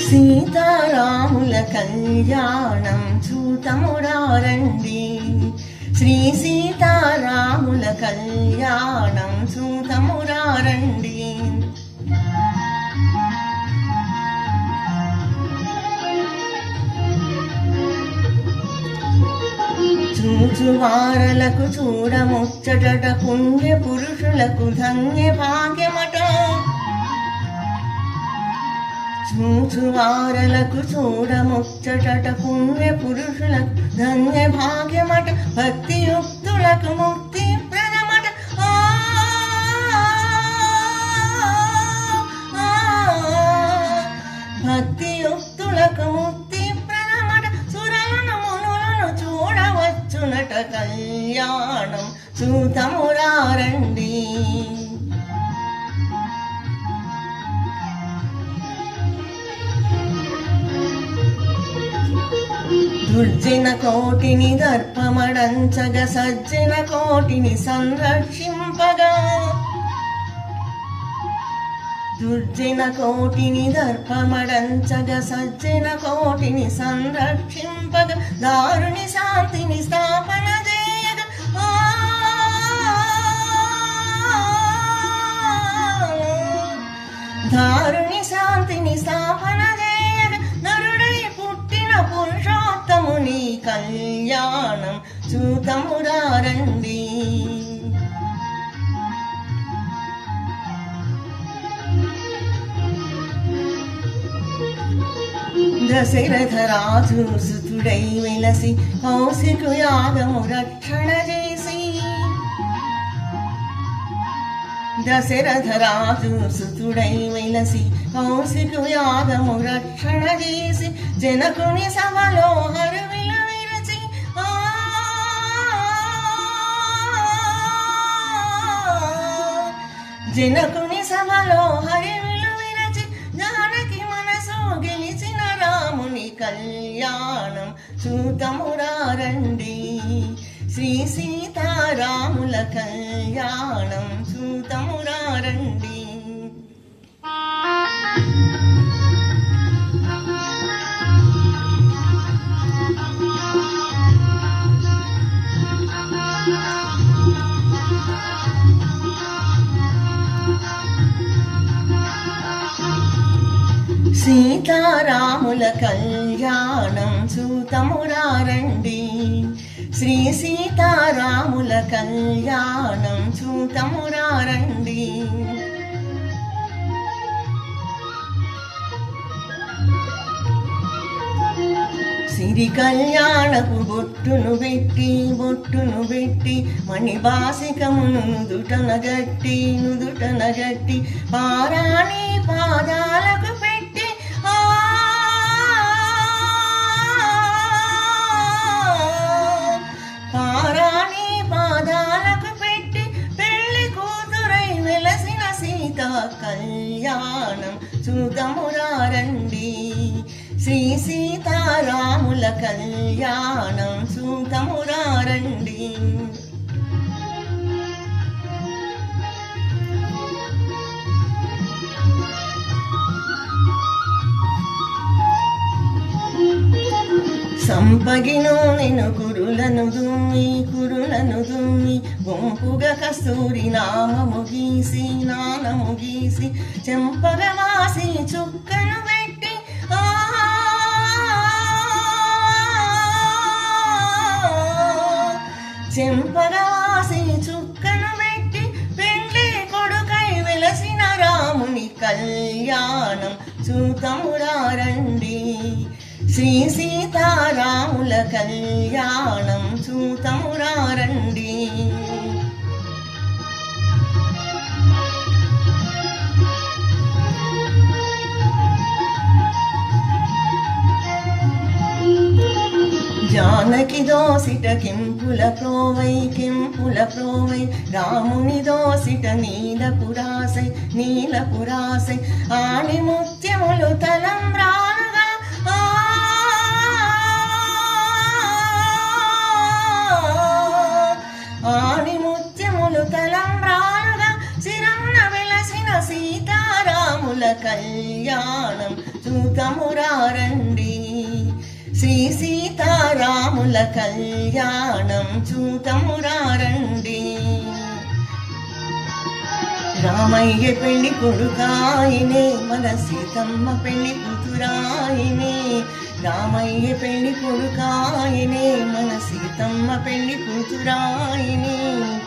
సీతారాముల కళ్యాణం చూతమురారండి. శ్రీ సీతారాముల కళ్యాణం చూతమురారండి. చూచువారలకు చూడముచ్చట పుణ్య పురుషులకు ధన్య భాగ్యమట. చూచువారలకు చూడముచ్చట పుణ్య పురుషులకు ధన్య భాగ్యమట. భక్తియుక్తులకు ముక్తి ప్రదమట. భక్తియుక్తులకు ముక్తి ప్రదమట. సురలను మునులను చూడవచ్చునట కళ్యాణం చూతమురారండి. దుర్జన కోటిని దర్పమడంచగ సజ్జన కోటిని సంరక్షింపగా. దుర్జన కోటిని దర్పమడంచగ సజ్జన కోటిని సంరక్షింపగా. దారుని శాంతిని స్థాపన చేయగా. దారుని శాంతిని స్థాపన చేయగా. నరుడై పుట్టిన పురుషోత్తముని కళ్యాణం చూతమురారండి. దశరథ రాజు సుతుడై వెలసి కౌశికు యాగము రక్షణ చేసి. దశరథ రాజు సుతుడై వెలసి కౌశికు యాగము రక్షణ చేసి. జనకుని సభలో హరువిలు విరచి. జనకుని సభలో హరివిలు విరచి. జానకి మనసు గెలిచిన రాముని కళ్యాణం చూతమురారండి. శ్రీ సీతారాముల కళ్యాణం చూతమురారండి. సీతారాముల కళ్యాణం చూతమురారండి. శ్రీ సీతారాముల కళ్యాణం చూతమురారండి. సిరి కళ్యాణపు బొట్టును పెట్టి మణిబాసికమును నుదుటన గట్టి పారాణి పాదాలకు పెట్టి. పారాణి పాదాలకు పెట్టి పెళ్లి కూతురై వెలసిన సీత కళ్యాణం చూతమురారండి. శ్రీ సీతారాముల కళ్యాణం చూతమురారండి. సంపగిను నేను కురులను దుమ్మి గుంపుగా కస్తూరి నామము గీసి చెంపగవాసి చుక్కను పెట్టి. చెంపగవాసి చుక్కను పెట్టి పెళ్లి కొడుకై వెలసిన రాముని కళ్యాణం చూతమురారండి. శ్రీ సీతారాముల కళ్యాణం చూతమురారండి. జానకి దోసిట కెంపుల ప్రోవై రాముని దోసిట నీలపురాసై ఆని ముత్యములు తలంబ్రాలుగా. ఆని ముత్యములు తలంబ్రాలుగా చిరమున వెలసిన సీతారాముల కళ్యాణం కళ్యాణం చూతమురారండి. శ్రీ సీతారాముల కళ్యాణం చూతమురారండి. రామయ్య పెళ్లి కొడుకాయనే, మన సీతమ్మ పెళ్లి కూతురాయనే. రామయ్య పెళ్లి కొడుకాయనే, మన సీతమ్మ పెళ్లి కూతురాయనే.